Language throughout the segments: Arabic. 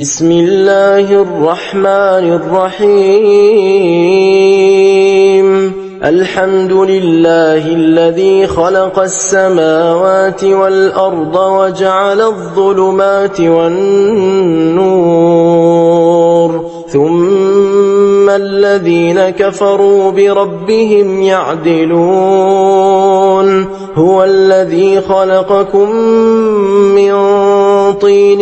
بسم الله الرحمن الرحيم الحمد لله الذي خلق السماوات والأرض وجعل الظلمات والنور ثم الذين كفروا بربهم يعدلون هو الذي خلقكم من طين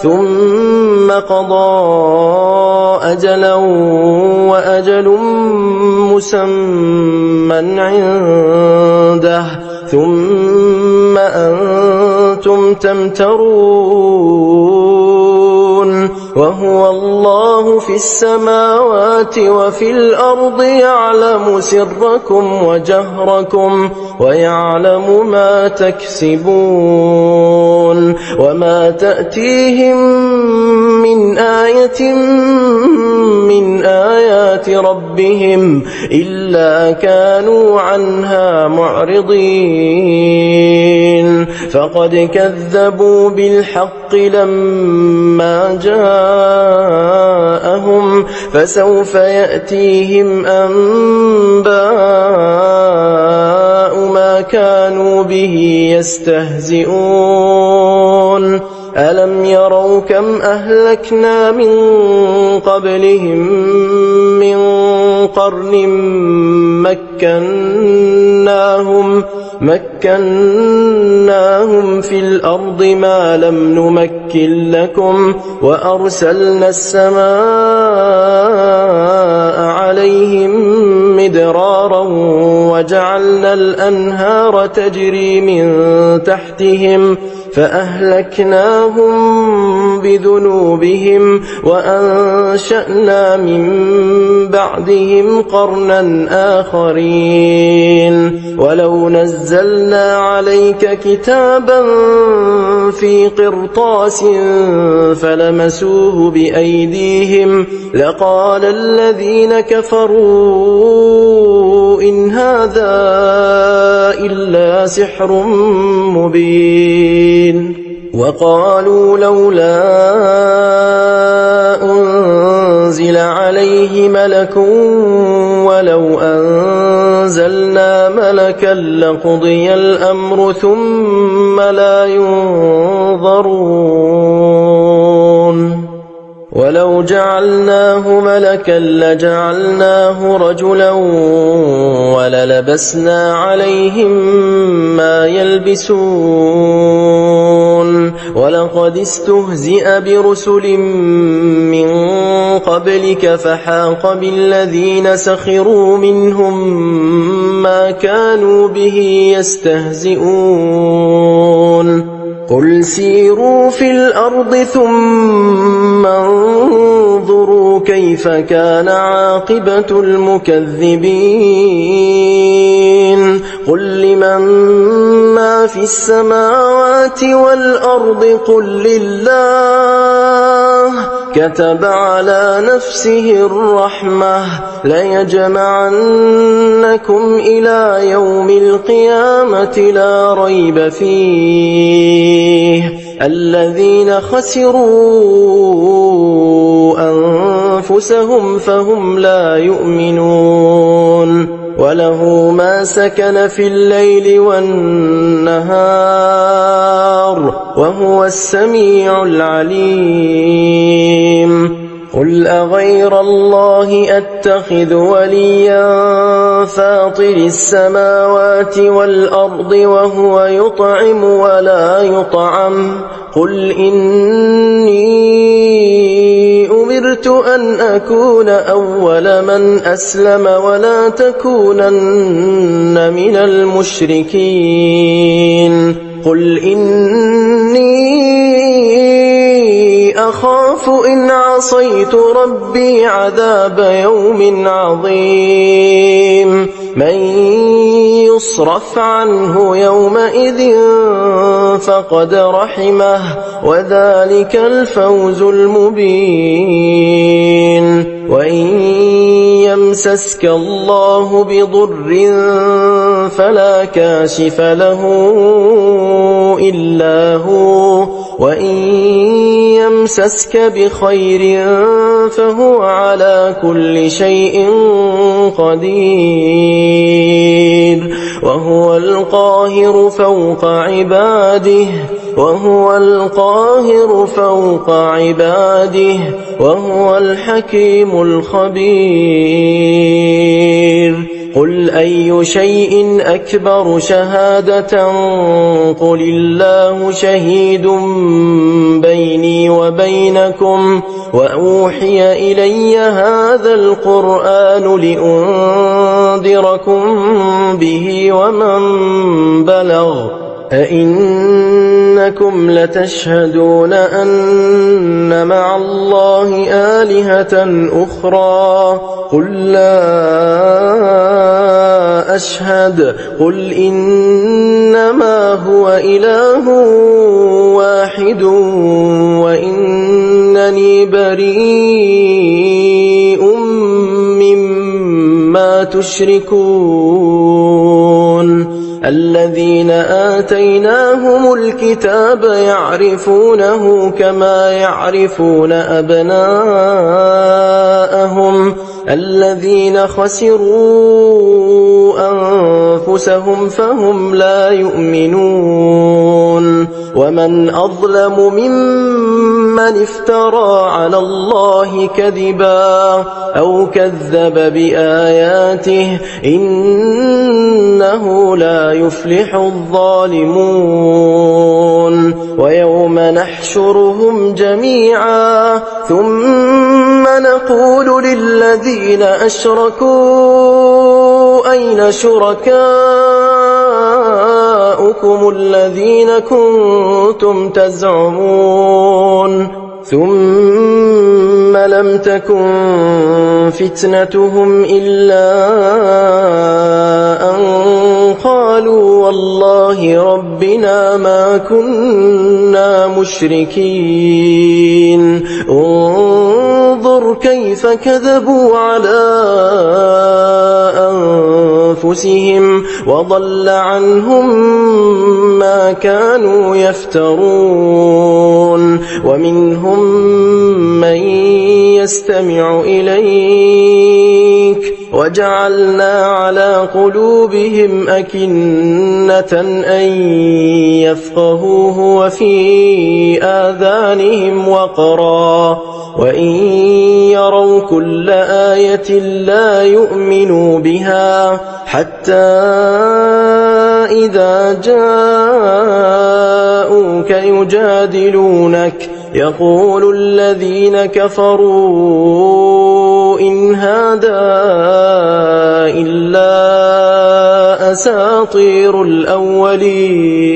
ثم قضى أجلا وأجل مسمى عنده ثم أنتم تمترون وهو الله في السماوات وفي الأرض يعلم سركم وجهركم ويعلم ما تكسبون وما تأتيهم من آية من آيات ربهم إلا كانوا عنها معرضين فقد كذبوا بالحق لما جاءهم فسوف يأتيهم أنباء ما كانوا به يستهزئون ألم يروا كم أهلكنا من قبلهم من قرن مكناهم في الأرض ما لم نمكن لكم وأرسلنا السماء عليهم مدرارا وجعلنا الأنهار تجري من تحتهم فأهلكناهم بذنوبهم وأنشأنا من بعدهم قرنا آخرين ولو نزلنا عليك كتابا في قرطاس فلمسوه بأيديهم لقال الذين كفروا إن هذا إلا سحر مبين وقالوا لولا أنزل عليه ملك ولو أنزلنا ملكا لقضي الأمر ثم لا ينظرون ولو جعلناه ملكا لجعلناه رجلا وللبسنا عليهم ما يلبسون ولقد استهزئ برسل من قبلك فحاق بالذين سخروا منهم ما كانوا به يستهزئون قل سيروا في الأرض ثم انظروا كيف كان عاقبة المكذبين قل لمن ما في السماوات والأرض قل لله كتب على نفسه الرحمة ليجمعنكم إلى يوم القيامة لا ريب فيه الذين خسروا أنفسهم فهم لا يؤمنون وله ما سكن في الليل والنهار وهو السميع العليم قل أغير الله أتخذ وليا فاطر السماوات والأرض وهو يطعم ولا يطعم قل إني أمرت أن أكون أول من أسلم ولا تكونن من المشركين قل إني أخاف إن عصيت ربي عذاب يوم عظيم من يصرف عنه يومئذ فقد رحمه وذلك الفوز المبين وإن يمسسك الله بضر فلا كاشف له إلا هو وإن يمسسك بخير فهو على كل شيء قدير وهو القاهر فوق عباده وهو الحكيم الخبير قل أي شيء أكبر شهادة قل الله شهيد بيني وبينكم وأوحي إلي هذا القرآن لأنذركم به ومن بلغ أئنكم لتشهدون أن مع الله آلهة أخرى قل لا أشهد قل إنما هو إله واحد وإنني بريء مما تشركون الذين آتيناهم الكتاب يعرفونه كما يعرفون أبناءهم الذين خسروا أنفسهم فهم لا يؤمنون ومن أظلم ممن افترى على الله كذبا أو كذب بآياته إنه لا يفلح الظالمون ويوم نحشرهم جميعا ثم نقول للذين أشركوا أين شركاؤكم الذين كنتم تزعمون ثم لم تكن فتنتهم إلا أن قالوا والله ربنا ما كنا مشركين انظر كيف كذبوا على أنفسهم وضل عنهم ما كانوا يفترون ومنهم من يستمع إليك وجعلنا على قلوبهم أكنة أن يفقهوه وفي آذانهم وقرا وإن يروا كل آية لا يؤمنوا بها حتى إذا جاءوك يجادلونك يقول الذين كفروا إن هذا إلا أساطير الأولين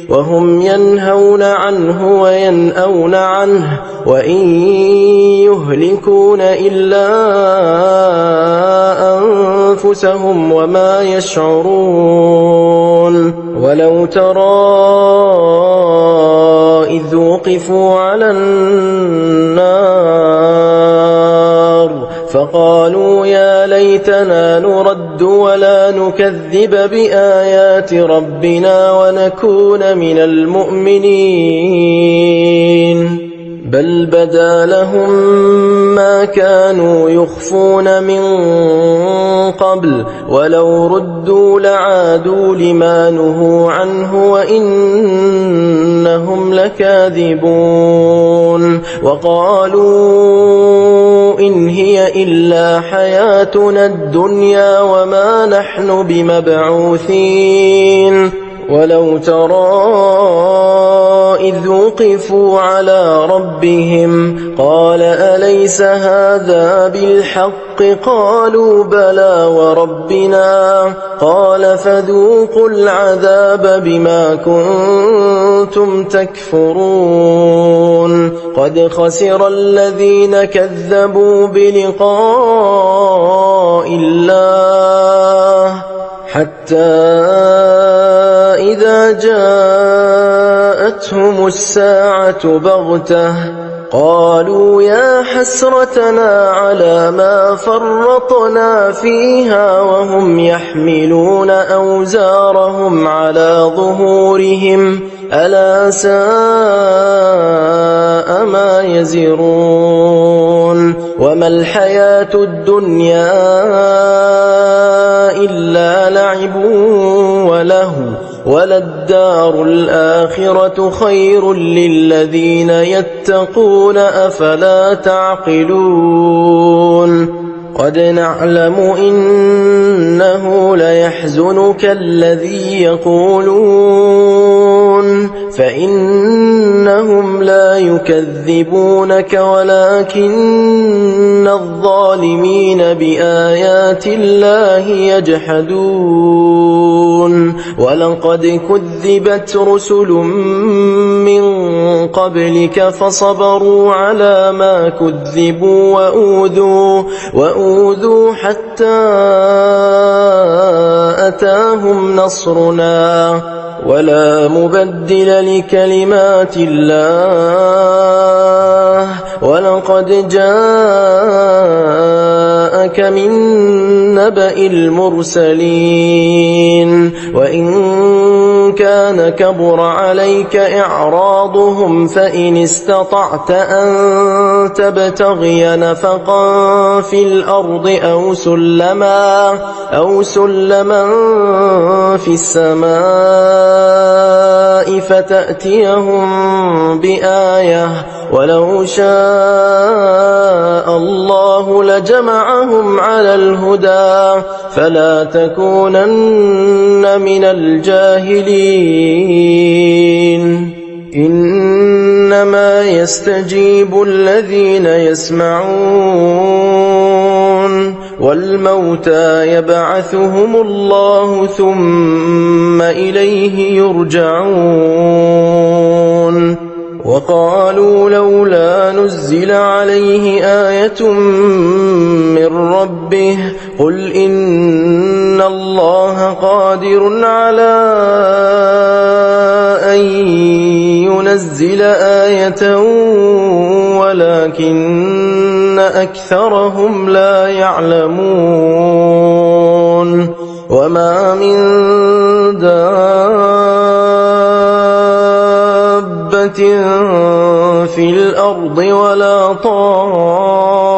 وهم ينهون عنه وينأون عنه وإن يهلكون إلا أنفسهم وما يشعرون ولو ترى إذ وقفوا على النار فقالوا يا ليتنا نرد ولا نكذب بآيات ربنا ونكون من المؤمنين بل بدا لهم ما كانوا يخفون من قبل ولو ردوا لعادوا لما نهوا عنه وإنهم لكاذبون وقالوا إن هي إلا حياتنا الدنيا وما نحن بمبعوثين ولو ترى إذ وقفوا على ربهم قال أليس هذا بالحق قالوا بلى وربنا قال فذوقوا العذاب بما كنتم تكفرون قد خسر الذين كذبوا بلقاء الله حتى إذا جاءتهم الساعة بغتة قالوا يا حسرتنا على ما فرطنا فيها وهم يحملون أوزارهم على ظهورهم ألا ساء ما يزرون وما الحياة الدنيا إلا لعب ولهو وللدار الآخرة خير للذين يتقون أفلا تعقلون قد نعلم إنه ليحزنك الذي يقولون فإنهم لا يكذبونك ولكن الظالمين بآيات الله يجحدون ولقد كذبت رسل من قبلك فصبروا على ما كذبوا وأوذوا حتى أتاهم نصرنا ولا مبدل لكلمات الله ولقد جاءك من نبأ المرسلين وإن كان كبر عليك إعراضهم فإن استطعت أن تبتغي نفقا في الأرض أو سلما في السماء فتأتيهم بآية ولو شاء الله لجمعهم على الهدى فلا تكونن من الجاهلين إنما يستجيب الذين يسمعون والموتى يبعثهم الله ثم إليه يرجعون وقالوا لولا نزل عليه آية من ربه قل إن الله قادر على أن ينزل آية ولكن أكثرهم لا يعلمون وما من دابة في الأرض ولا طائر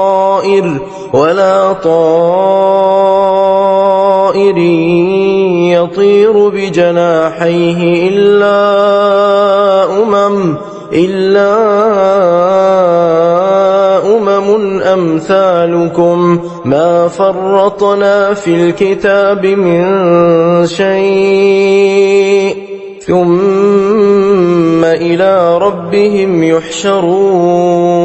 يطير بجناحيه إلا أمم أمثالكم ما فرطنا في الكتاب من شيء ثم إلى ربهم يحشرون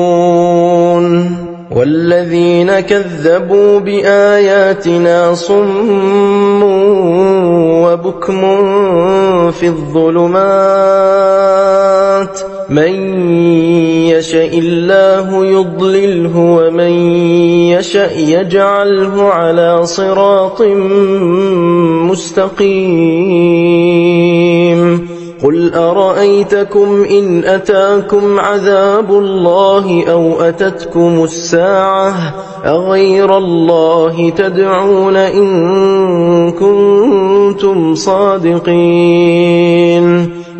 والذين كذبوا بآياتنا صم وبكم في الظلمات من يشاء الله يضلله ومن يشاء يجعله على صراط مستقيم قل أرأيتكم إن أتاكم عذاب الله أو أتتكم الساعة أغير الله تدعون إن كنتم صادقين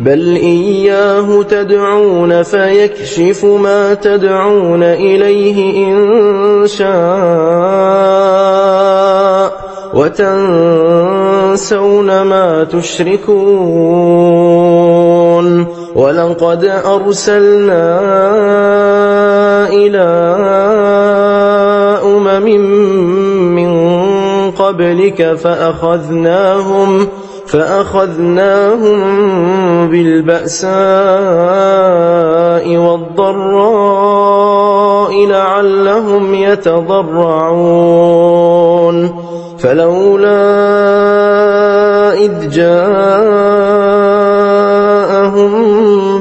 بل إياه تدعون فيكشف ما تدعون إليه إن شاء وتنسون ما تشركون ولقد أرسلنا إلى أمم من قبلك فأخذناهم بالبأساء والضراء لعلهم يتضرعون فلولا إذ جاءهم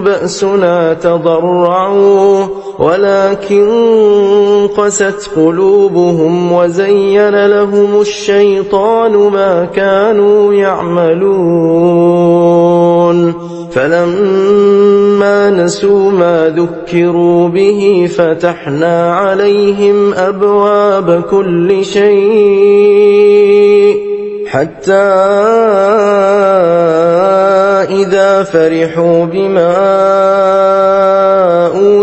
بأسنا تضرعوا ولكن قست قلوبهم وزين لهم الشيطان ما كانوا يعملون فلما نسوا ما ذكروا به فتحنا عليهم أبواب كل شيء حتى إذا فرحوا بما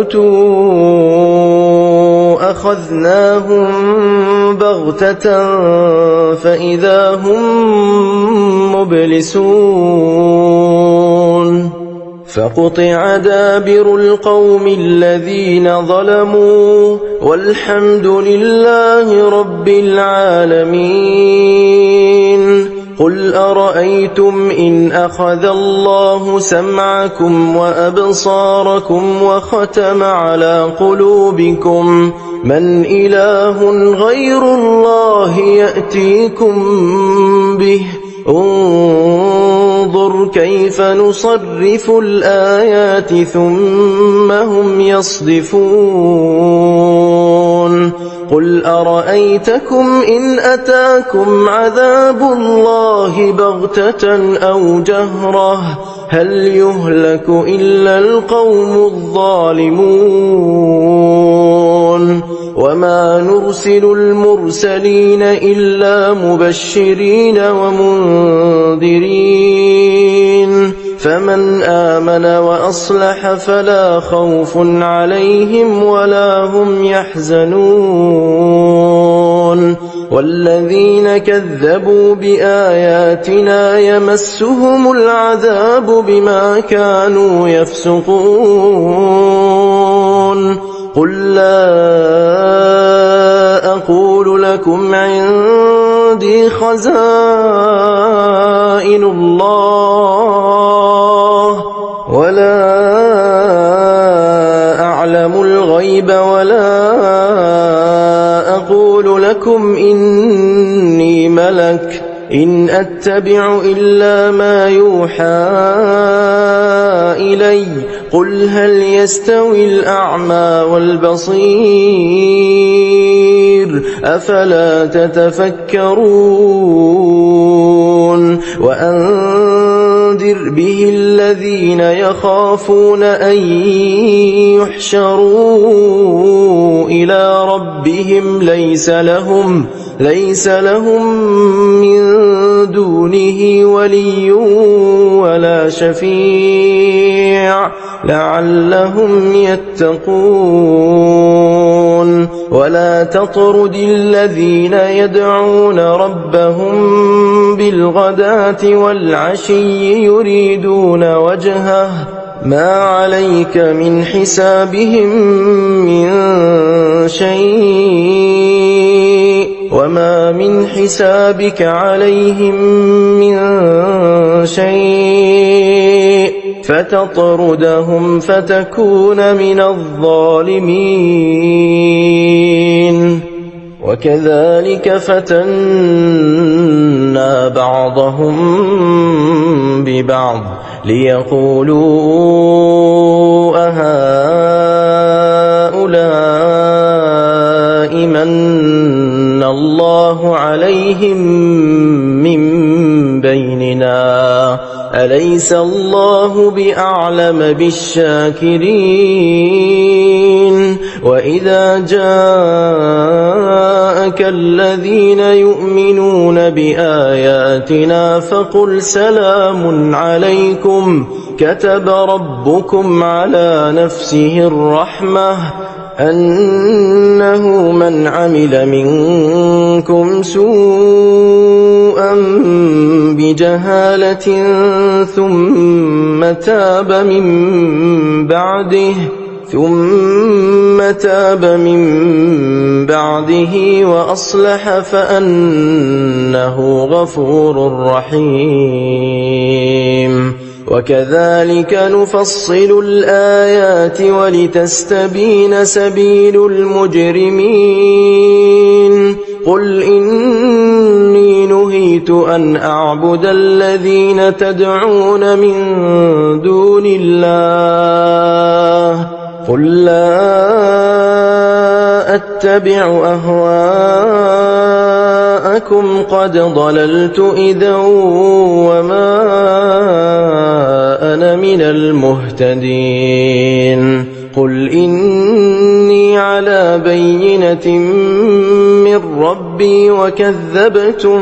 أوتوا أخذناهم بغتة فإذا هم مبلسون فقطع دابر القوم الذين ظلموا والحمد لله رب العالمين. قل أرأيتم إن أخذ الله سمعكم وأبصاركم وختم على قلوبكم من إله غير الله يأتيكم به انظر كيف نصرف الآيات ثم هم يصدفون. قل أرأيتكم إن أتاكم عذاب الله بغتة أو جهرة هل يهلك إلا القوم الظالمون وما نرسل المرسلين إلا مبشرين ومنذرين فمن آمن وأصلح فلا خوف عليهم ولا هم يحزنون والذين كذبوا بآياتنا يمسهم العذاب بما كانوا يفسقون. قل لا أقول لكم عندي خزائن الله ولا أعلم الغيب ولا أقول لكم إني ملك إن أتبع إلا ما يوحى إلي قل هل يستوي الأعمى والبصير أفلا تتفكرون. وأنذر به الذين يخافون أن يحشروا إلى ربهم ليس لهم من دونه ولي ولا شفيع لعلهم يتقون. ولا تطرد الذين يدعون ربهم بالغداة والعشي يريدون وجهه ما عليك من حسابهم من شيء وما من حسابك عليهم من شيء فتطردهم فتكون من الظالمين. وكذلك فتنا بعضهم ببعض ليقولوا أهؤلاء من الله عليهم من بيننا أليس الله بأعلم بالشاكرين. وإذا جاءك الذين يؤمنون بآياتنا فقل سلام عليكم كتب ربكم على نفسه الرحمة أنه من عمل منكم سوءا بجهالة ثم تاب من بعده وأصلح فأنه غفور رحيم. وكذلك نفصل الآيات ولتستبين سبيل المجرمين. قل إني نهيت أن أعبد الذين تدعون من دون الله قل لا أتبع أهواءكم قد ضللت إذا وما أنا من المهتدين قل إني على بينة من ربي وكذبتم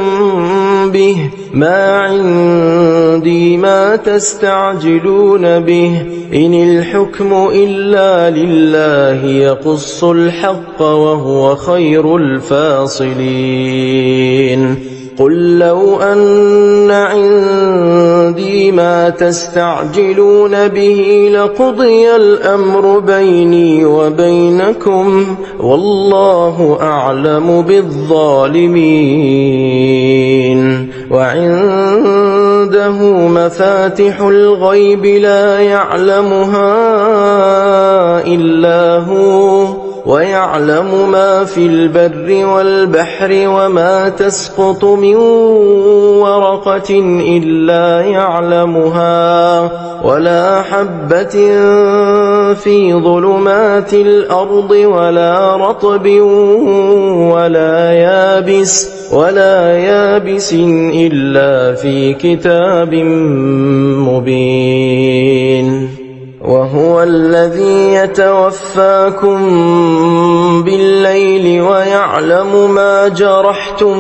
به ما عندي ما تستعجلون به إن الحكم إلا لله يقص الحق وهو خير الفاصلين قل لو أن عندي ما تستعجلون به لقضي الأمر بيني وبينكم والله أعلم بالظالمين وعنده مفاتح الغيب لا يعلمها إلا هو ويعلم ما في البر والبحر وما تسقط من ورقة إلا يعلمها ولا حبة في ظلمات الأرض ولا رطب ولا يابس إلا في كتاب مبين وهو الذي يتوفاكم بالليل ويعلم ما جرحتم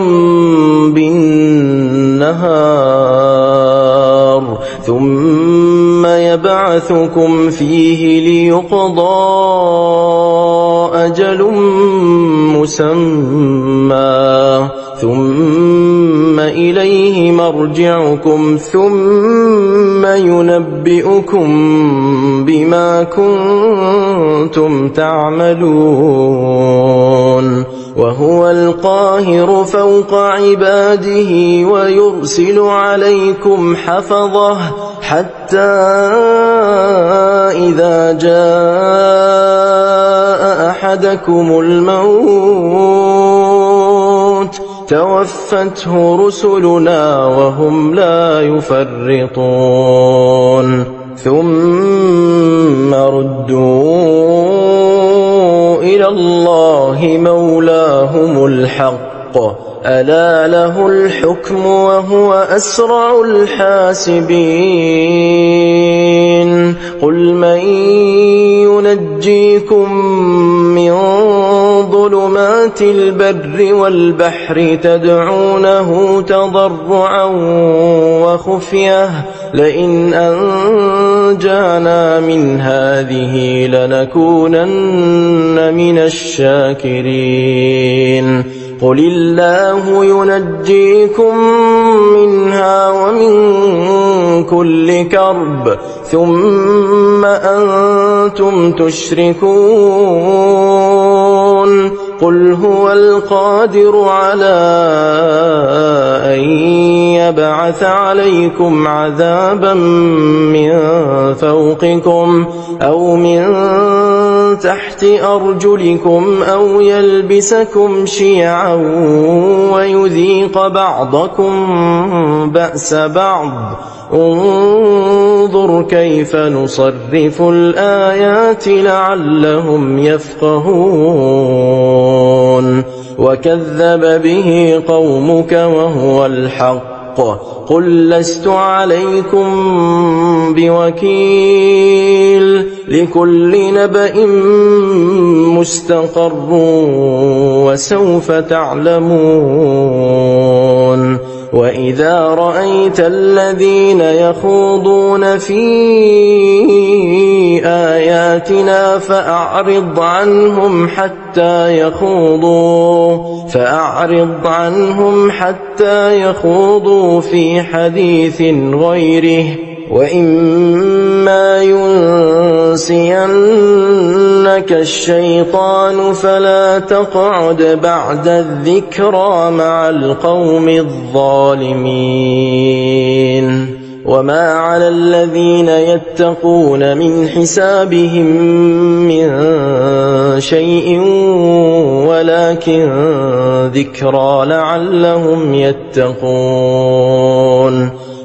بالنهار ثم يبعثكم فيه ليقضى أجل مسمى ثم إليه مرجعكم ثم ينبئكم بما كنتم تعملون وهو القاهر فوق عباده ويرسل عليكم حفظه حتى إذا جاء أحدكم الموت توفته رسلنا وهم لا يفرطون ثم ردوا إلى الله مولاهم الحق ألا له الحكم وهو أسرع الحاسبين قل من ينجيكم من ظلمات البر والبحر تدعونه تضرعا وخفية لئن أنجانا من هذه لنكونن من الشاكرين قل الله ينجيكم منها ومن كل كرب ثم أنتم تشركون قل هو القادر على أن يبعث عليكم عذابا من فوقكم أو من تحت أرجلكم أو يلبسكم شيعا ويذيق بعضكم بأس بعض انظر كيف نصرف الآيات لعلهم يفقهون وكذب به قومك وهو الحق قل لست عليكم بوكيل لكل نبأ مستقر وسوف تعلمون وإذا رأيت الذين يخوضون في آياتنا فأعرض حتى يخوضوا في حديث غيره وإما ينسينك الشيطان فلا تقعد بعد الذكرى مع القوم الظالمين وما على الذين يتقون من حسابهم من شيء ولكن ذكرى لعلهم يتقون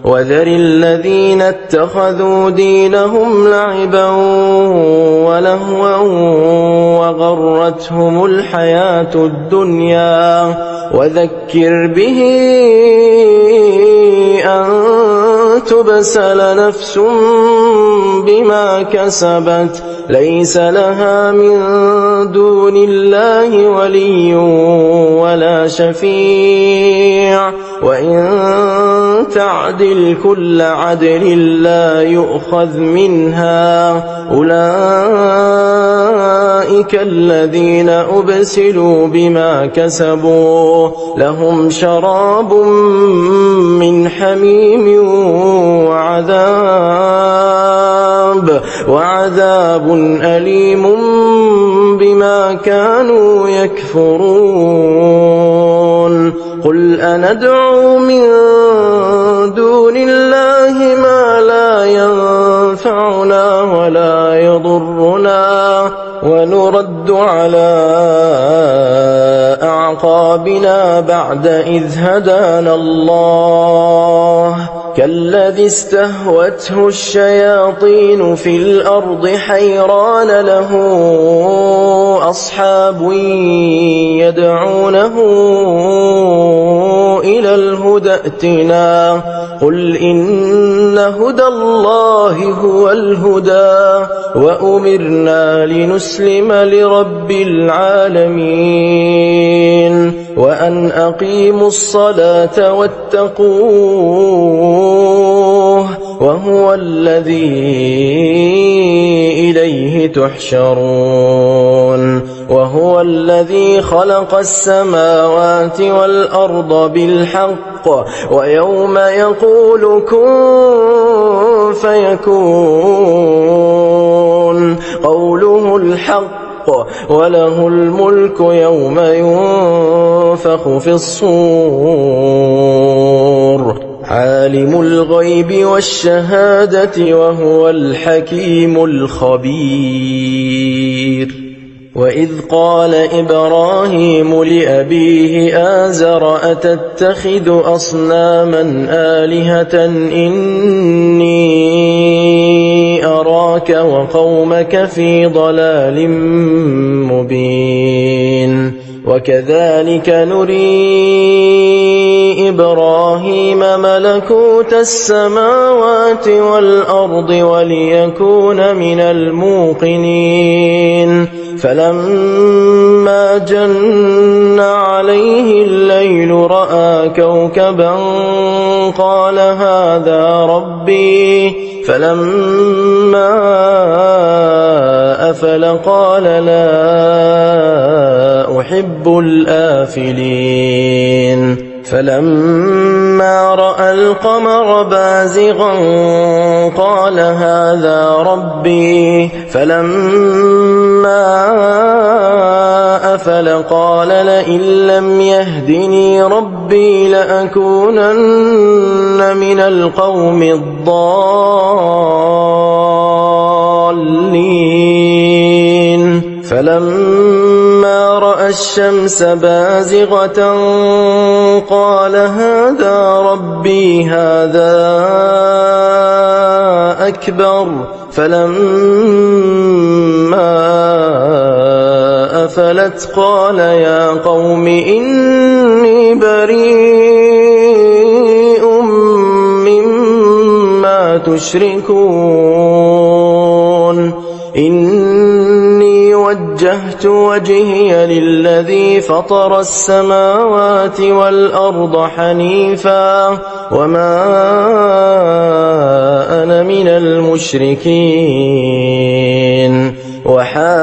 وذر الذين اتخذوا دينهم لعبا ولهوا وغرتهم الحياة الدنيا وذكر به أن تبسل نفس بما كسبت ليس لها من دون الله ولي ولا شفيع وإن تعدل كل عدل لا يؤخذ منها أولئك الذين أبسلوا بما كسبوا لهم شراب من حميم وعذاب أليم بما كانوا يكفرون قل أندعو من دون الله ما لا ينفعنا ولا يضرنا ونرد على أعقابنا بعد إذ هدانا الله كالذي استهوته الشياطين في الأرض حيران له أصحاب يدعونه إلى الهدى ائتنا قل إن هدى الله هو الهدى وأمرنا لنسلم لرب العالمين وأن أقيموا الصلاة واتقوه وهو الذي إليه تحشرون وهو الذي خلق السماوات والأرض بالحق ويوم يقول كن فيكون قوله الحق وله الملك يوم ينفخ في الصور عالم الغيب والشهادة وهو الحكيم الخبير وإذ قال إبراهيم لأبيه آزر أتتخذ أصناما آلهة إني أراك وقومك في ضلال مبين وكذلك نري إبراهيم ملكوت السماوات والأرض وليكون من الموقنين فلما جن عليه الليل رأى كوكبا قال هذا ربي فلما أفل قال لا أحب الآفلين فلما رأى القمر بازغا قال هذا ربي فلما أفل قال لئن لم يهدني ربي لأكونن من القوم الضالين فلما رأى الشمس بازغة قال هذا ربي هذا أكبر فلما أفلت قال يا قوم إني بريء مما تشركون إني وجهت وجهي للذي فطر السماوات والأرض حنيفا وما أنا من المشركين وحاجه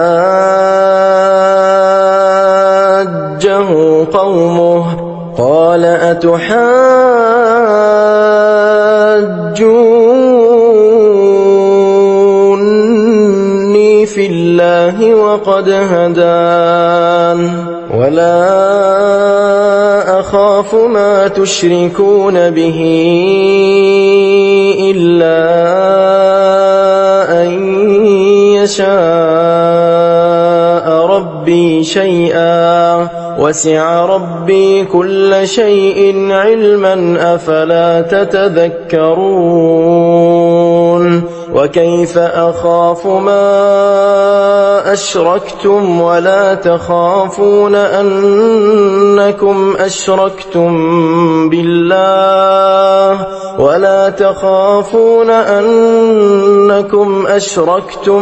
قومه قال أتحاجوني في الله وقد هدان ولا أخاف ما تشركون به إلا أن يشاء ربي شيئا وسع ربي كل شيء علما أفلا تتذكرون وكيف أخاف ما أشركتم ولا تخافون أنكم أشركتم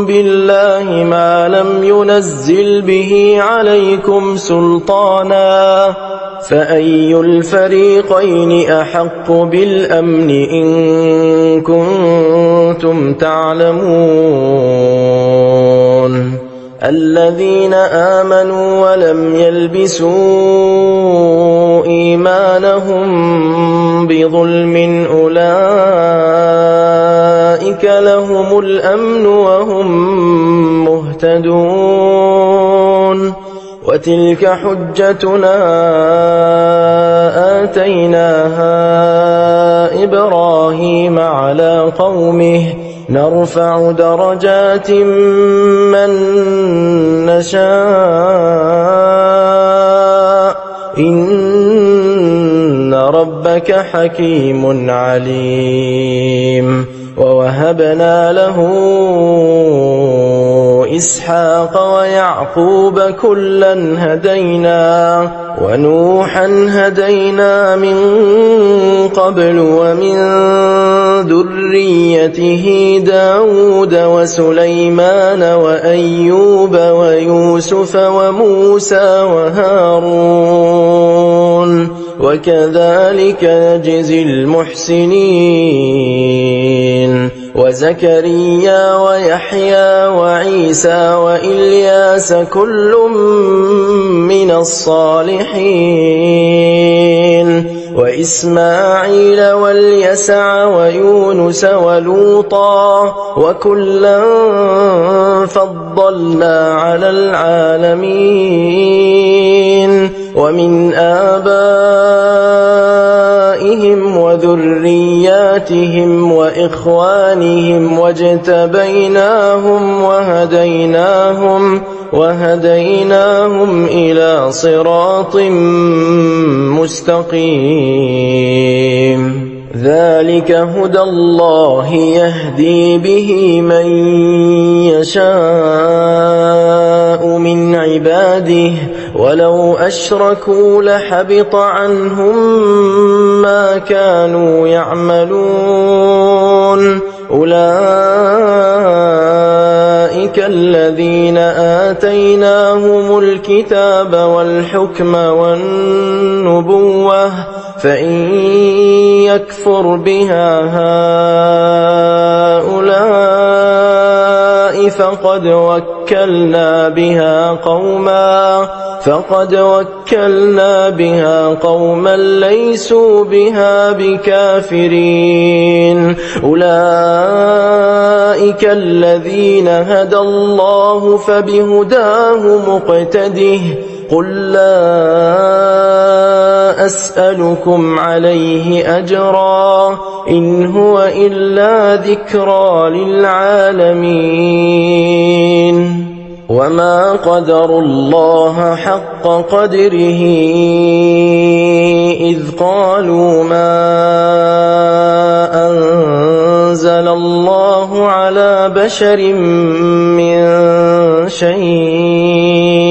بالله ما لم ينزل به عليكم سلطانا فأي الفريقين أحق بالأمن إن كنتم تعلمون الذين آمنوا ولم يلبسوا إيمانهم بظلم أولئك لهم الأمن وهم مهتدون وتلك حجتنا آتيناها إبراهيم على قومه نرفع درجات من نشاء إن ربك حكيم عليم ووهبنا له إسحاق ويعقوب كلا هدينا ونوحا هدينا من قبل ومن ذريته داود وسليمان وأيوب ويوسف وموسى وهارون وكذلك نجزي المحسنين وزكريا ويحيى وعيسى وإلياس كل من الصالحين وإسماعيل واليسع ويونس ولوطا وكلا فضلنا على العالمين ومن آبائهم وذرياتهم وإخوانهم واجتبيناهم وهديناهم إلى صراط مستقيم ذلك هدى الله يهدي به من يشاء من عباده ولو أشركوا لحبط عنهم ما كانوا يعملون أولئك الذين آتيناهم الكتاب والحكم والنبوة فإن يكفر بها هؤلاء فقد وكلنا بها قوما ليسوا بها بكافرين أولئك الذين هدى الله فبهداه مقتده قل لا أسألكم عليه أجرا إن هو إلا ذكرى للعالمين وما قدروا الله حق قدره إذ قالوا ما أنزل الله على بشر من شيء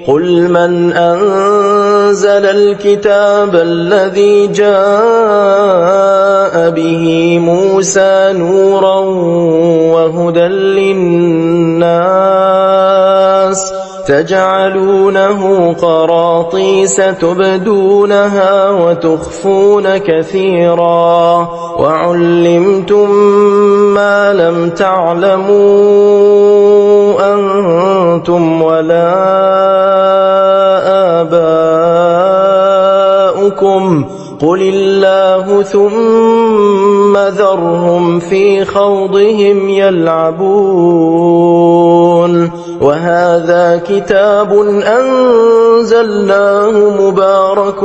قل من أنزل الكتاب الذي جاء به موسى نورا وهدى للناس تجعلونه قراطيس تبدونها وتخفون كثيرا وعلمتم ما لم تعلموا أنتم ولا آباؤكم قل الله ثم ذرهم في خوضهم يلعبون وهذا كتاب أنزلناه مبارك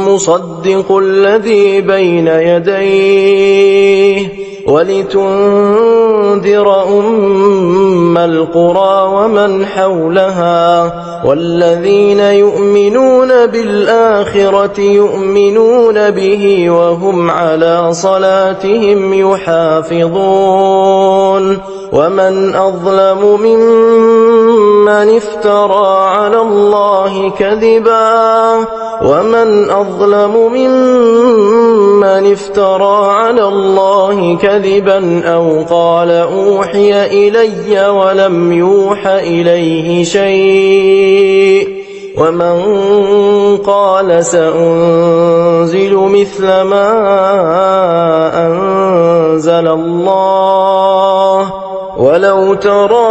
مصدق الذي بين يديه ولتنذر أم القرى ومن حولها والذين يؤمنون بالآخرة يؤمنون به وهم على صلاتهم يحافظون ومن أظلم ممن افترى على الله كذبا أو قال أوحي إلي ولم يوح إليه شيء ومن قال سأنزل مثل ما أنزل الله ولو ترى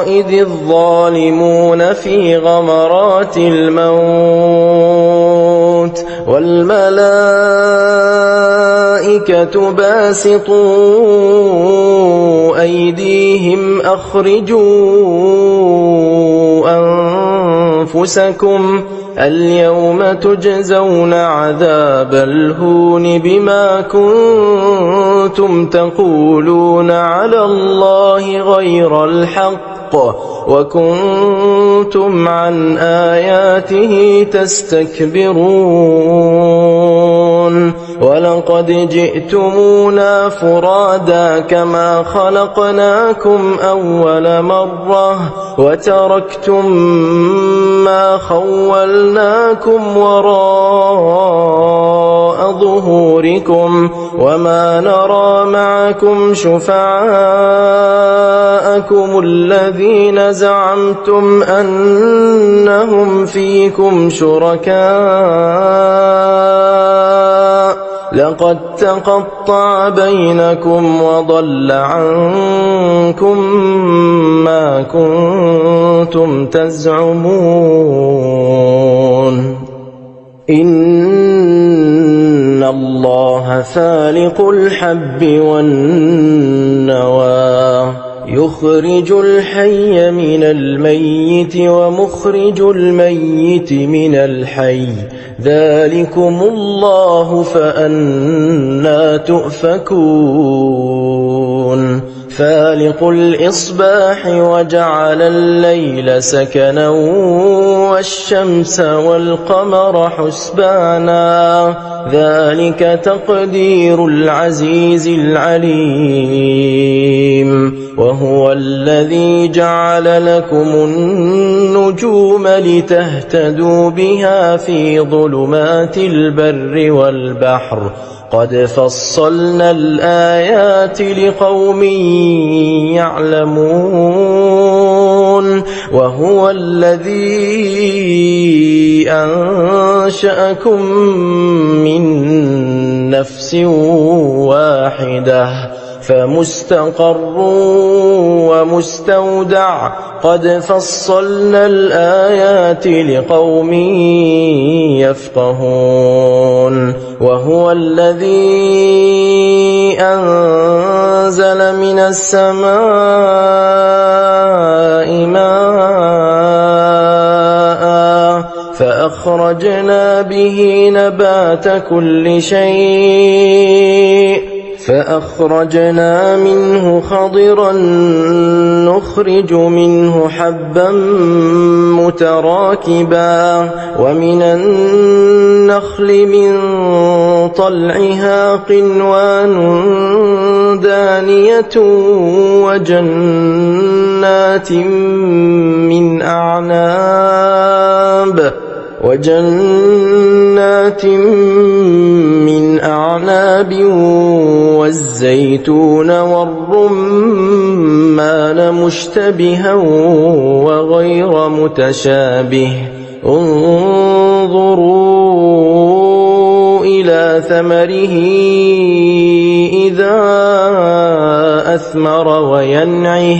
إذ الظالمون في غمرات الموت والملائكة باسطوا أيديهم أخرجوا أنفسكم اليوم تجزون عذاب الهون بما كنتم تقولون على الله غير الحق وكنتم عن آياته تستكبرون ولقد جئتمونا فرادا كما خلقناكم أول مرة وتركتم ما خولناكم وراء ظهوركم وما نرى معكم شفعاءكم الذين زعمتم أنهم فيكم شركاء لقد تقطع بينكم وضل عنكم ما كنتم تزعمون إن الله فالق الحب والنوى يخرج الحي من الميت ومخرج الميت من الحي ذلكم الله فأنى تؤفكون فالق الإصباح وجعل الليل سكنا والشمس والقمر حسبانا ذلك تقدير العزيز العليم وهو الذي جعل لكم النجوم لتهتدوا بها في ظلمات البر والبحر قد فصلنا الآيات لقوم يعلمون وهو الذي أنشأكم من نفس واحدة فمستقر ومستودع قد فصلنا الآيات لقوم يفقهون وهو الذي أنزل من السماء ماء فأخرجنا به نبات كل شيء فأخرجنا منه خضرا نخرج منه حبا متراكبا ومن النخل من طلعها قنوان دانية وجنات من أعناب والزيتون والرمان مشتبها وغير متشابه انظروا إلى ثمره إذا أثمر وينعه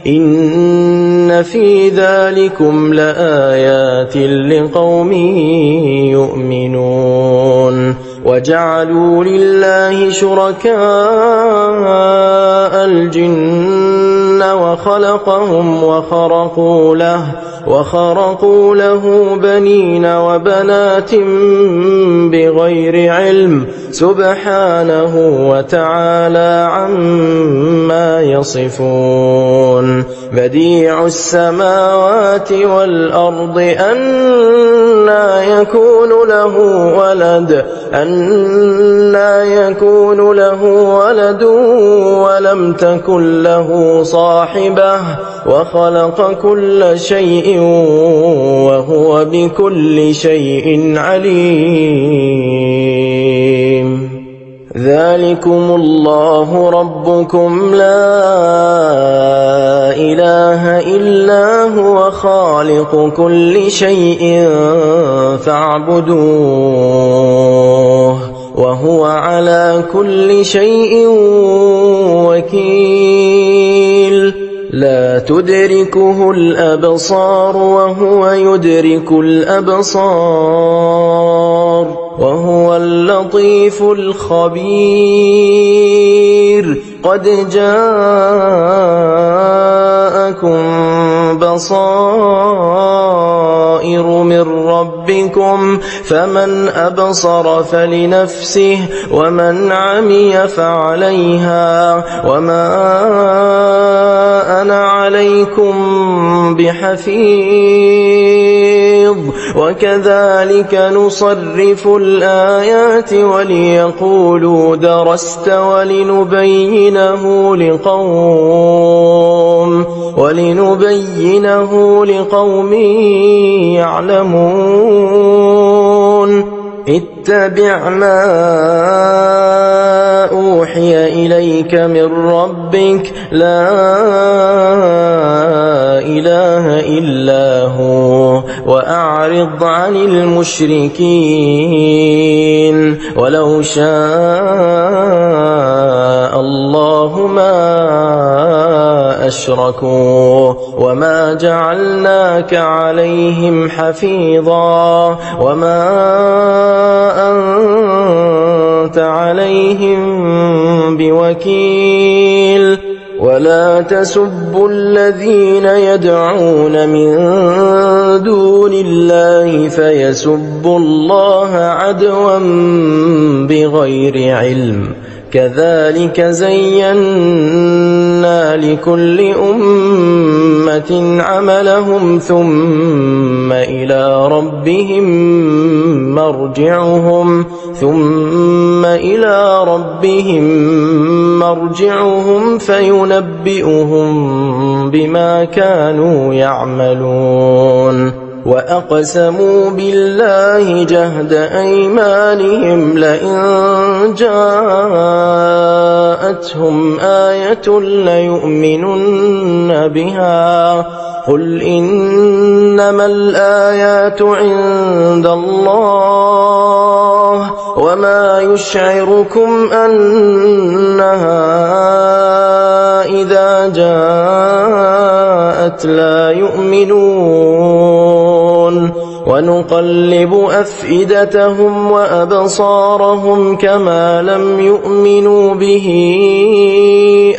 إن في ذلكم لآيات لقوم يؤمنون وجعلوا لله شركاء الجن خلقهم وخرقوا له بنين وبنات بغير علم سبحانه وتعالى عما يصفون بديع السماوات والأرض أنى يكون له ولد ولم تكن له صاحبة وخلق كل شيء وهو بكل شيء عليم ذلكم الله ربكم لا إله إلا هو خالق كل شيء فاعبدوه وهو على كل شيء وكيل لا تدركه الأبصار وهو يدرك الأبصار وهو اللطيف الخبير قد جاءكم بصائر من ربكم فمن أبصر فلنفسه ومن عمي فعليها وما أنا عليكم بحفيظ وكذلك نصرف الآيات وليقولوا درست ولنبينه لقوم يعلمون اتبع ما أوحي إليك من ربك لا إله إلا هو وأعرض عن المشركين ولو شاء الله ما أشركوا وما جعلناك عليهم حفيظا وما أنت عليهم بوكيل ولا تسبوا الذين يدعون من دون الله فيسبوا الله عدوا بغير علم كذلك زينا لكل أمة عملهم ثم إلى ربهم مرجعهم فينبئهم بما كانوا يعملون وأقسموا بالله جهد أيمانهم لئن جاءتهم آية ليؤمنن بها قل إنما الآيات عند الله وما يشعركم أنها إذا جاءت لا يؤمنون ونقلب أفئدتهم وأبصارهم كما لم يؤمنوا به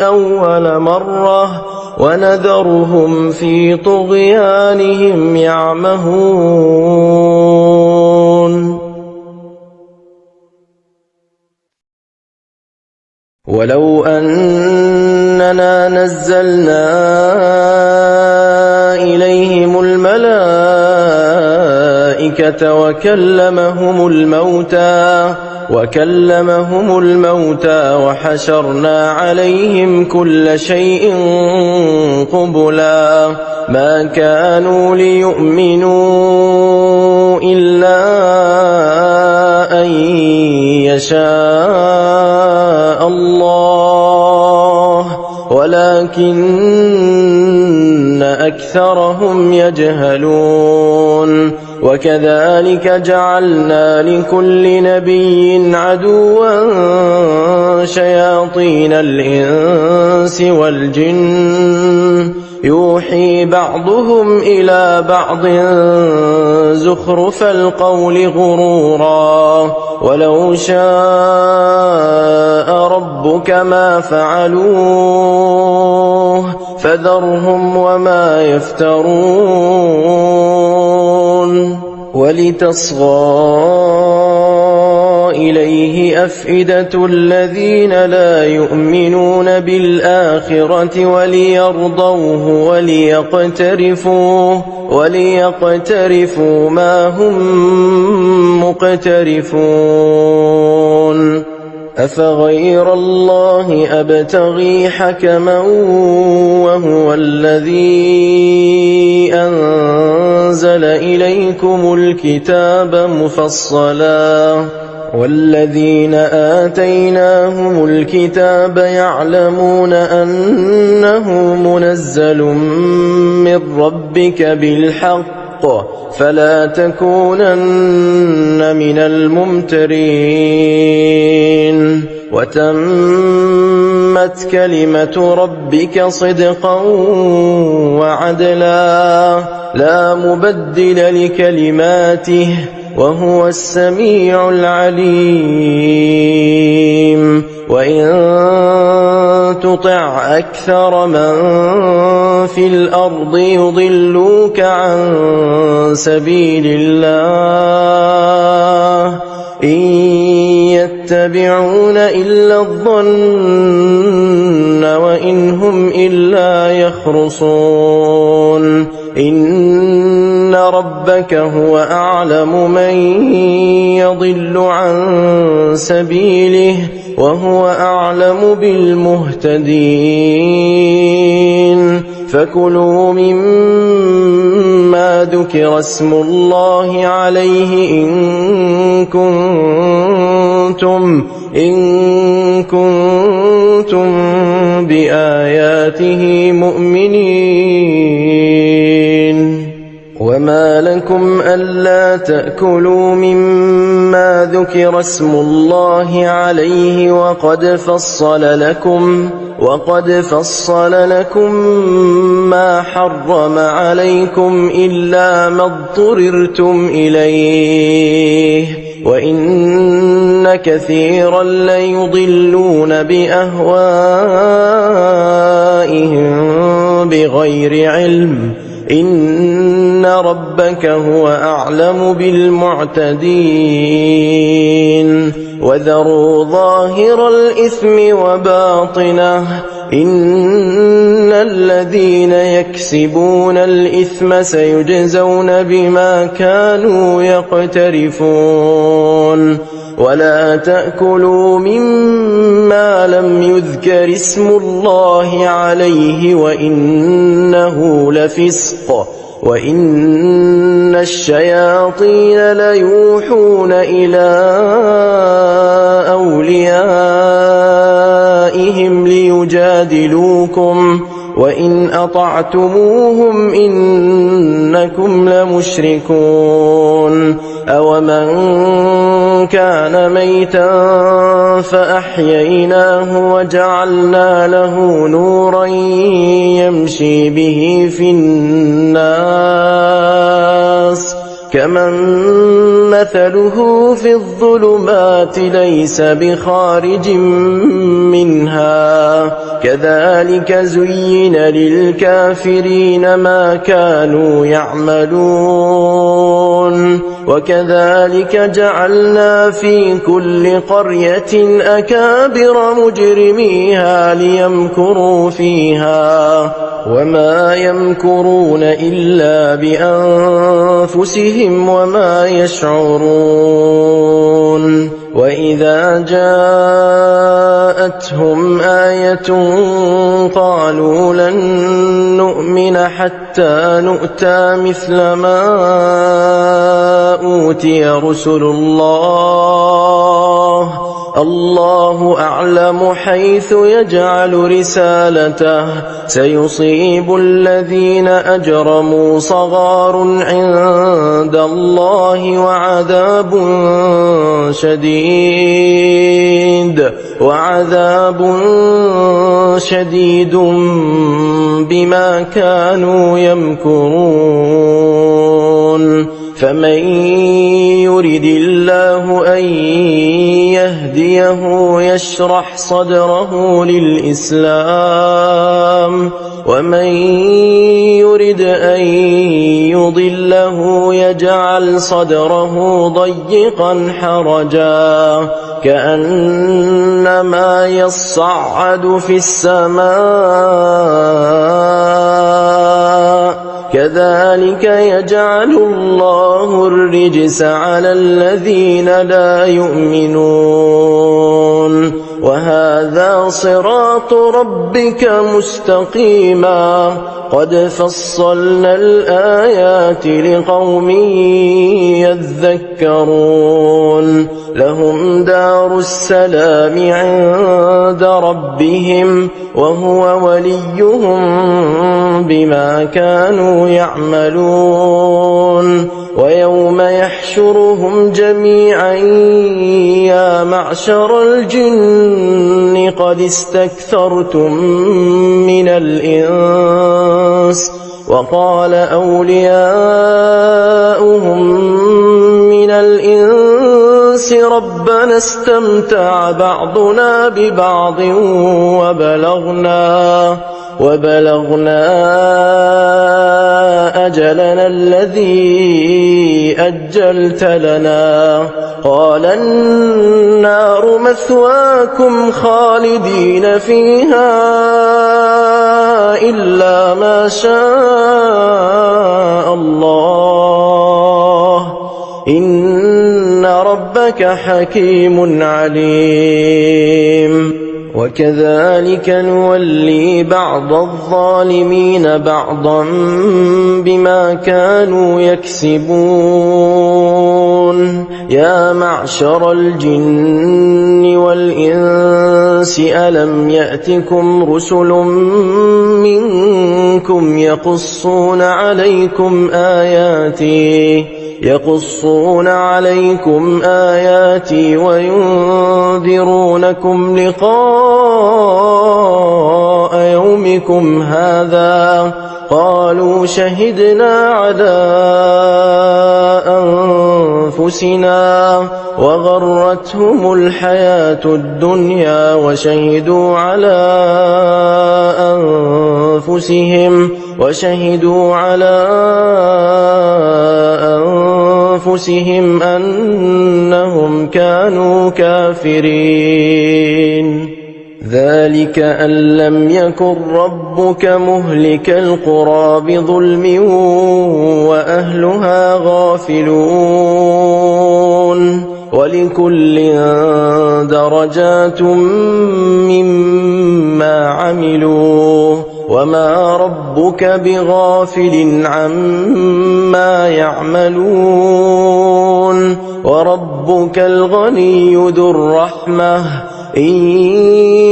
أول مرة ونذرهم في طغيانهم يعمهون ولو أننا نزلنا إليهم الملائكة وكلمهم الموتى وحشرنا عليهم كل شيء قبلا ما كانوا ليؤمنوا إلا أن يشاء الله ولكن أكثرهم يجهلون وكذلك جعلنا لكل نبي عدوا شياطين الإنس والجن يوحي بعضهم إلى بعض زخرف القول غرورا ولو شاء ربك ما فعلوه فذرهم وما يفترون ولتصغى إليه أفئدة الذين لا يؤمنون بالآخرة وليرضوه وليقترفوا ما هم مقترفون أفغير الله أبتغي حكما وهو الذي أنزل إليكم الكتاب مفصلا والذين آتيناهم الكتاب يعلمون أنه منزل من ربك بالحق فلا تكونن من الممترين وتمت كلمة ربك صدقا وعدلا لا مبدل لكلماته وهو السميع العليم وإن تطع أكثر من في الأرض يضلوك عن سبيل الله إن يتبعون إلا الظن وإن هم إلا يخرصون إن ربك هو أعلم من يضل عن سبيله وهو أعلم بالمهتدين فكلوا مما ذكر اسم الله عليه إن كنتم بآياته مؤمنين وما لكم ألا تأكلوا مما ذكر اسم الله عليه وقد فصل لكم ما حرم عليكم إلا ما اضطررتم إليه وإن كثيرا ليضلون بأهوائهم بغير علم إن ربك هو أعلم بالمعتدين وذروا ظاهر الإثم وباطنه إن الذين يكسبون الإثم سيجزون بما كانوا يقترفون ولا تأكلوا مما لم يذكر اسم الله عليه وإنه لفسق وإن الشياطين ليوحون إلى أوليائهم ليجادلوكم وإن أطعتموهم إنكم لمشركون أومن كان ميتا فأحييناه وجعلنا له نورا يمشي به في الناس كمن مثله في الظلمات ليس بخارج منها كذلك زين للكافرين ما كانوا يعملون وكذلك جعلنا في كل قرية أكابر مجرميها ليمكروا فيها وما يمكرون إلا بأنفسهم وما يشعرون وإذا جاءتهم آية قالوا لن نؤمن حتى نؤتى مثل ما أوتي رسل الله أعلم حيث يجعل رسالته سيصيب الذين أجرموا صغار عند الله وعذاب شديد بما كانوا يمكرون فمن يرد الله أن يهديه يشرح صدره للإسلام ومن يرد أن يضله يجعل صدره ضيقا حرجا كأنما يصعد في السماء كذلك يجعل الله الرجس على الذين لا يؤمنون وهذا صراط ربك مستقيما قد فصلنا الآيات لقوم يذكرون لهم دار السلام عند ربهم وهو وليهم بما كانوا يعملون ويوم يحشرهم جميعا يا معشر الجن قد استكثرتم من الإنس وقال أولياؤهم من الإنس ربنا استمتع بعضنا ببعض وبلغنا أجلنا الذي أجلت لنا قال النار مثواكم خالدين فيها إلا ما شاء الله إن ربك حكيم عليم وكذلك نولي بعض الظالمين بعضا بما كانوا يكسبون يا معشر الجن والإنس ألم يأتكم رسل منكم يقصون عليكم آياتي وينذرونكم لقاء يومكم هذا قالوا شهدنا على أنفسنا وغرتهم الحياة الدنيا وشهدوا على أنفسهم أنهم كانوا كافرين ذلك أن لم يكن ربك مهلك القرى بظلم وأهلها غافلون ولكل درجات مما عملوا وما ربك بغافل عما يعملون وربك الغني ذو الرحمة إن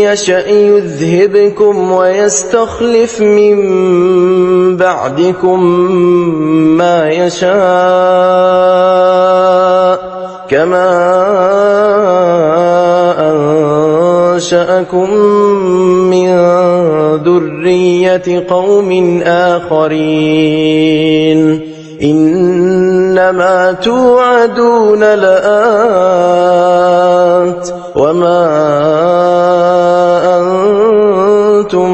يشأ يذهبكم ويستخلف من بعدكم ما يشاء كما أنشأكم من ذرية قوم آخرين إنما توعدون لآت وما أنتم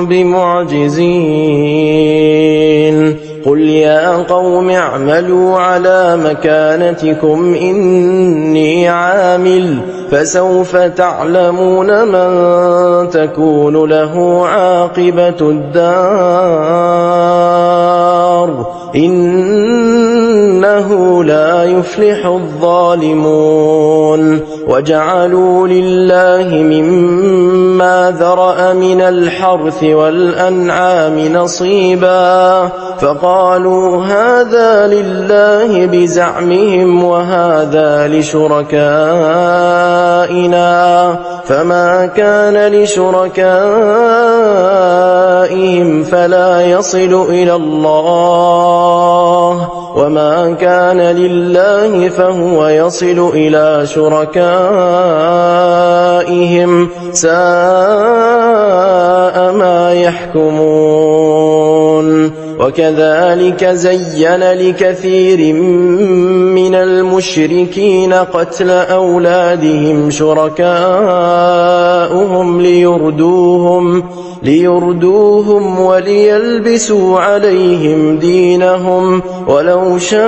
بمعجزين قل يا قوم اعملوا على مكانتكم إني عامل فسوف تعلمون من تكون له عاقبة الدار إنه لا يفلح الظالمون وجعلوا لله مما ذرأ من الحرث والأنعام نصيبا فقالوا هذا لله بزعمهم وهذا لشركائنا فما كان لشركائهم فلا يصل إلى الله وما كان لله فهو يصل إلى شركائهم ساء ما يحكمون وكذلك زين لكثير من المشركين قتل أولادهم شركاؤهم ليردوهم وليلبسوا عليهم دينهم ولو شاء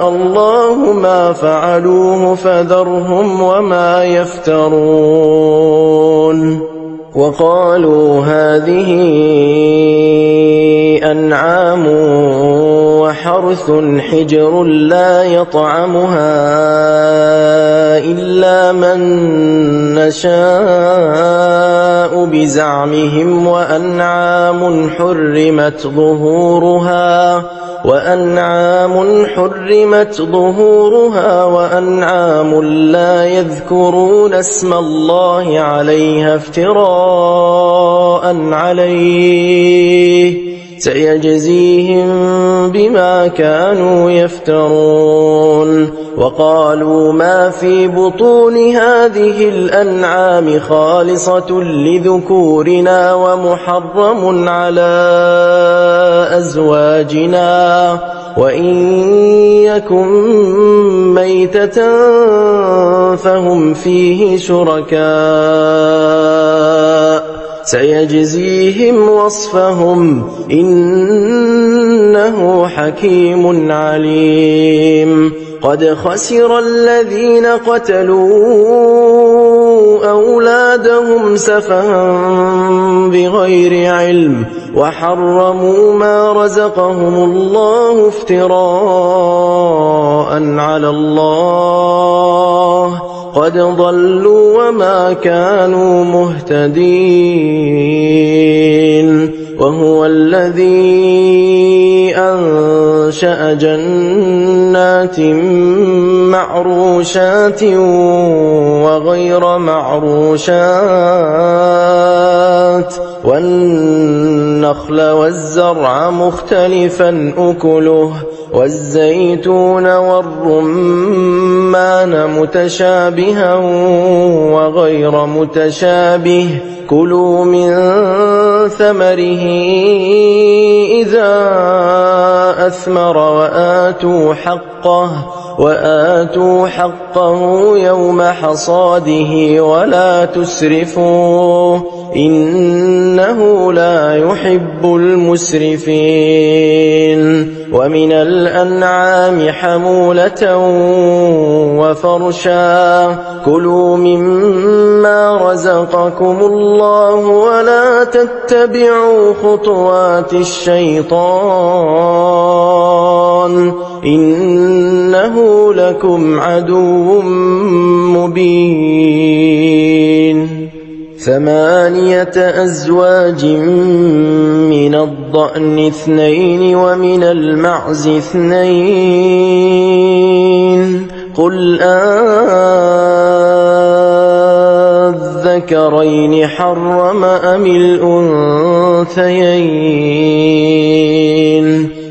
الله ما فعلوه فذرهم وما يفترون وقالوا هذه أنعام وحرث حجر لا يطعمها إلا من نشاء بزعمهم وأنعام حرمت ظهورها وأنعام لا يذكرون اسم الله عليها افتراء عليه سيجزيهم بما كانوا يفترون وقالوا ما في بطون هذه الأنعام خالصة لذكورنا ومحرم على أزواجنا وإن يكن ميتة فهم فيه شركاء سيجزيهم وصفهم إنه حكيم عليم قد خسر الذين قتلوا أولادهم سفها بغير علم وحرموا ما رزقهم الله افتراء على الله قد ضلوا وما كانوا مهتدين وهو الذي أنشأ جنات معروشات وغير معروشات والنخل والزرع مختلفا أكله والزيتون والرمان متشابها وغير متشابه كلوا من ثمره إذا أثمر وآتوا حقه يوم حصاده ولا تسرفوا إنه لا يحب المسرفين ومن الأنعام حمولة وفرشا كلوا مما رزقكم الله ولا تتبعوا خطوات الشيطان إنه لكم عدو مبين 8 أزواج من الضأن 2 ومن المعز 2 قل أذكرين حرم أم الأنثيين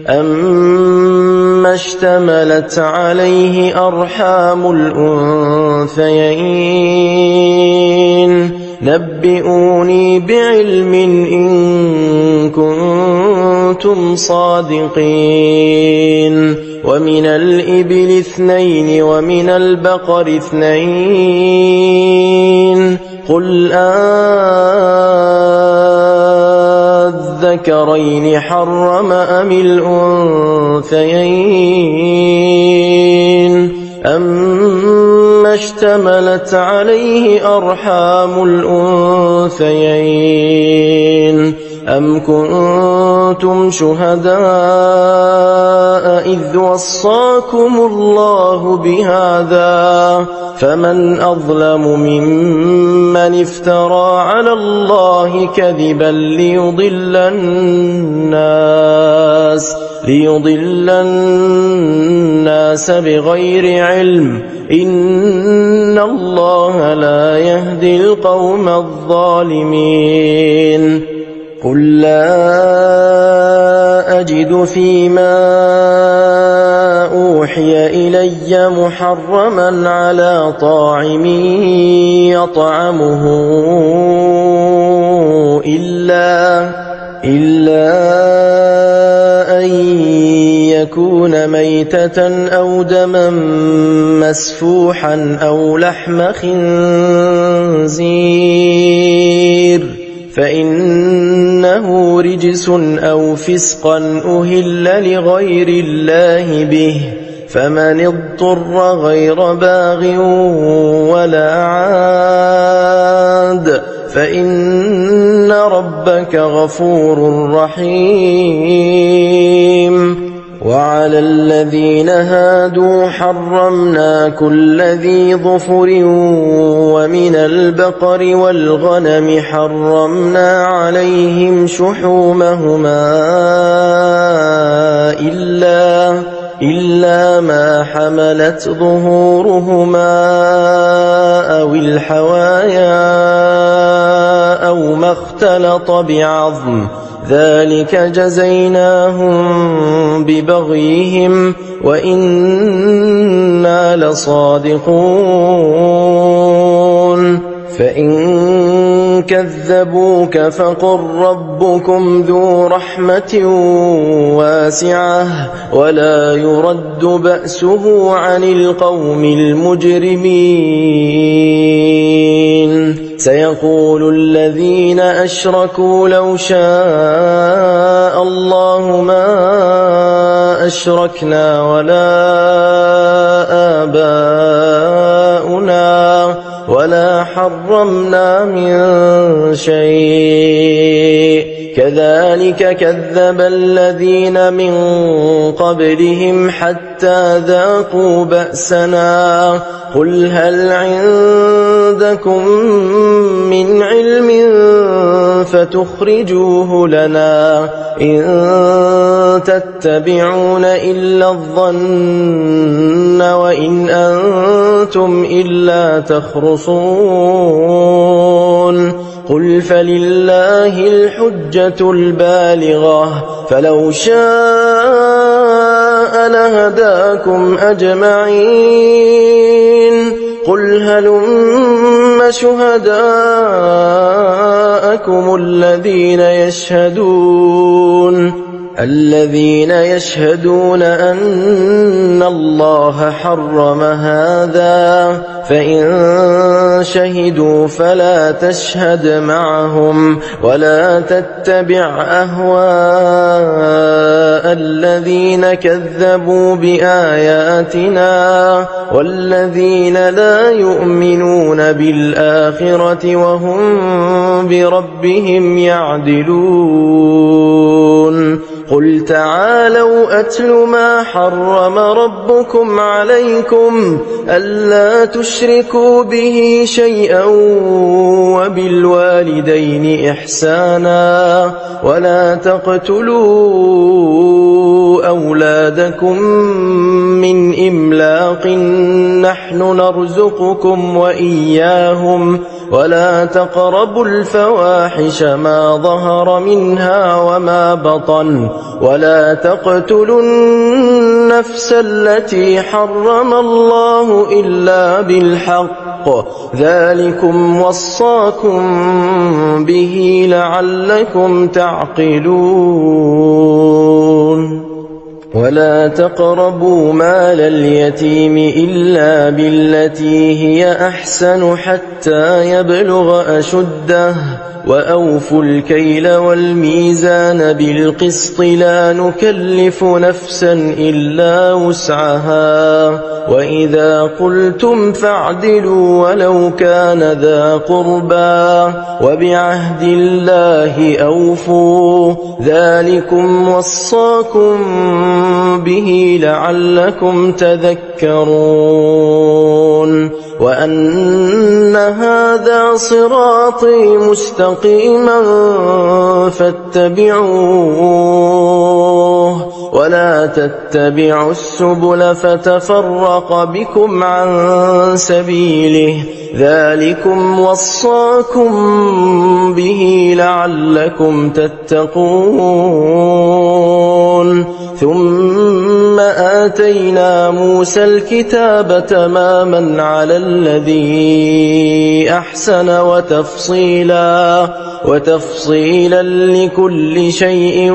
أما اشتملت عليه أرحام الأنثيين نبئوني بعلم إن كنتم صادقين ومن الإبل 2 ومن البقر 2 قل أذكرين حرم أم الأنثيين أما اشتملت عليه أرحام الأنثيين أم كنتم شهداء إذ وصاكم الله بهذا فمن أظلم ممن افترى على الله كذبا ليضل الناس بغير علم إن الله لا يهدي القوم الظالمين قل لا أجد فيما أوحي إلي محرما على طاعم يطعمه إلا ميتة أو دما مسفوحا أو لحم خنزير فإنه رجس أو فسقا أهل لغير الله به فمن اضطر غير باغ ولا عاد فإن ربك غفور رحيم. وعلى الذين هادوا حرمنا كل ذي ظفر ومن البقر والغنم حرمنا عليهم شحومهما إلا ما حملت ظهورهما أو الحوايا أو ما اختلط بعظم ذلك جزيناهم ببغيهم وإنا لصادقون. فإن كذبوك فقل ربكم ذو رحمة واسعة ولا يرد بأسه عن القوم المجرمين. سيقول الذين أشركوا لو شاء الله ما أشركنا ولا آباؤنا ولا حرمنا من شيء كذلك كذب الذين من قبلهم حتى ذاقوا بأسنا قل هل عندكم من علم فتخرجوه لنا إن تتبعون إلا الظن وإن أنتم إلا تخرصون قل فلله الحجة البالغة فلو شاء لهداكم أجمعين قل هلم شهداءكم الذين يشهدون أن الله حرم هذا فإن شهدوا فلا تشهد معهم ولا تتبع أهواء الذين كذبوا بآياتنا والذين لا يؤمنون بالآخرة وهم بربهم يعدلون قل تعالوا أتل ما حرم ربكم عليكم ألا تشركوا به شيئا وبالوالدين إحسانا ولا تقتلوا أولادكم من إملاق نحن نرزقكم وإياهم ولا تقربوا الفواحش ما ظهر منها وما بطن ولا تقتلوا النفس التي حرم الله إلا بالحق ذلكم وصاكم به لعلكم تعقلون ولا تقربوا مال اليتيم إلا بالتي هي أحسن حتى يبلغ أشده وأوفوا الكيل والميزان بالقسط لا نكلف نفسا إلا وسعها وإذا قلتم فاعدلوا ولو كان ذا قربى وبعهد الله أوفوا ذلكم وصاكم به لعلكم تذكرون وأن هذا صراطي مستقيما فاتبعوه ولا تتبعوا السبل فتفرق بكم عن سبيله ذلكم وصاكم به لعلكم تتقون ثم آتينا موسى الكتاب تماما على الذي أحسن وتفصيلا لكل شيء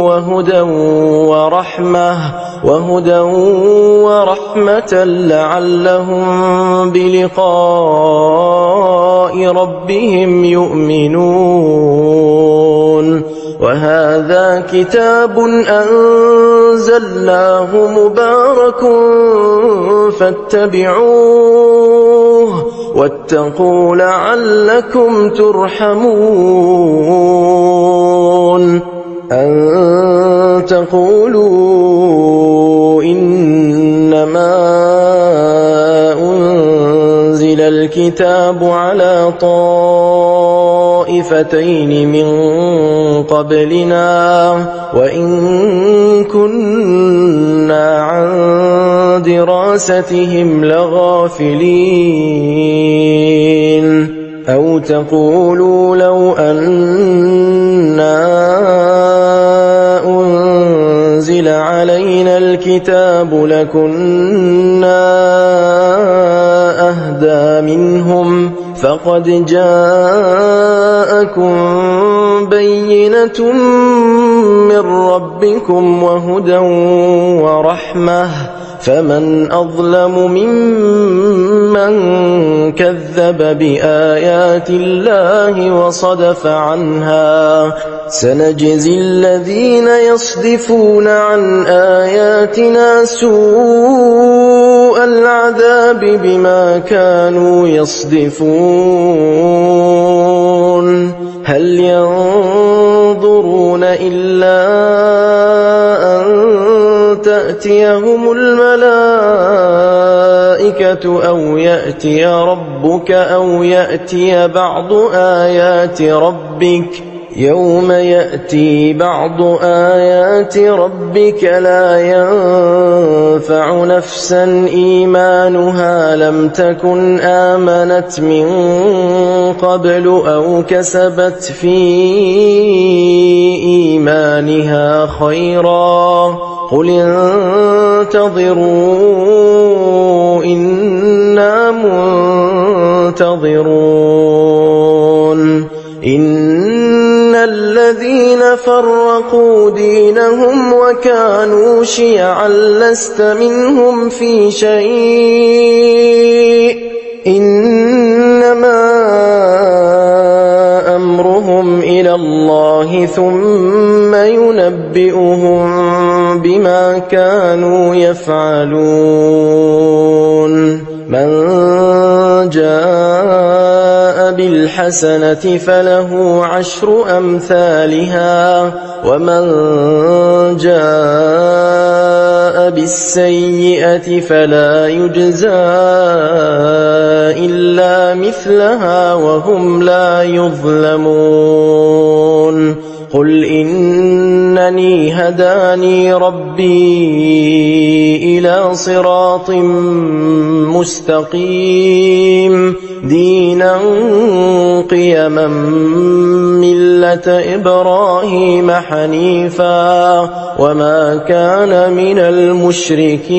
وهدى وهدى ورحمة لعلهم بلقاء ربهم يؤمنون. وهذا كتاب أنزلناه مبارك فاتبعوه واتقوا لعلكم ترحمون. أن تقولوا إنما أنزل الكتاب على طائفتين من قبلنا وإن كنا عن دراستهم لغافلين. أو تقولوا لو أنا أنزل علينا الكتاب لكنا أهدى منهم فقد جاءكم بينة من ربكم وهدى ورحمة فمن أظلم ممن كذب بآيات الله وصدف عنها. سنجزي الذين يصدفون عن آياتنا سوء العذاب بما كانوا يصدفون. هل ينظرون إلا أن تأتيهم الملائكة أو يأتي ربك أو يأتي بعض آيات ربك يوم يأتي بعض آيات ربك لا ينفع نفسا إيمانها لم تكن آمنت من قبل أو كسبت في إيمانها خيرا قل انتظروا إنا منتظرون. إن الذين فرقوا دينهم وكانوا شيعا لست منهم في شيء إنما أمرهم إلى الله ثم ينبئهم بما كانوا يفعلون. من جاء بالحسنة فله 10 أمثالها ومن جاء بالسيئة فلا يجزى إلا مثلها وهم لا يظلمون. قل إنني هداني ربي إلى صراط مستقيم دينا قيما ملة إبراهيم حنيفا وما كان من المشركين.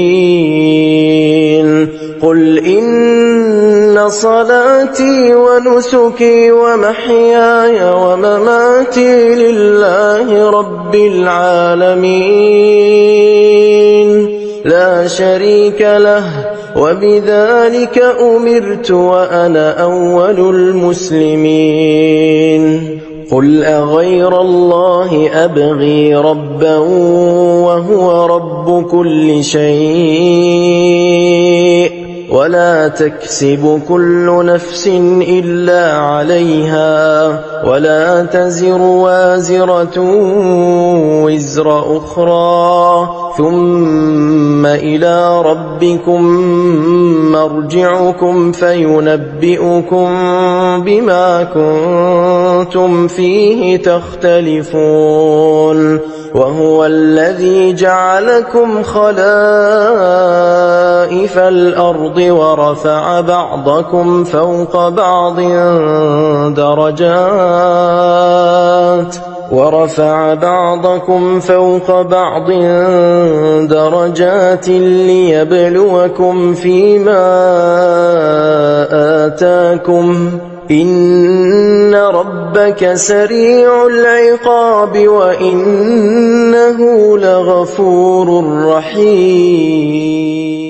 قل إن صلاتي ونسكي ومحياي ومماتي لله رب العالمين لا شريك له وبذلك أمرت وأنا أول المسلمين. قل أغير الله أبغي ربا وهو رب كل شيء ولا تكسب كل نفس إلا عليها ولا تزر وازرة وزر أخرى ثم إلى ربكم مرجعكم فينبئكم بما كنتم فيه تختلفون. وهو الذي جعلكم خلائف الأرض ورفع بعضكم فوق بعض درجات ليبلوكم فيما آتاكم إن ربك سريع العقاب وإنه لغفور رحيم.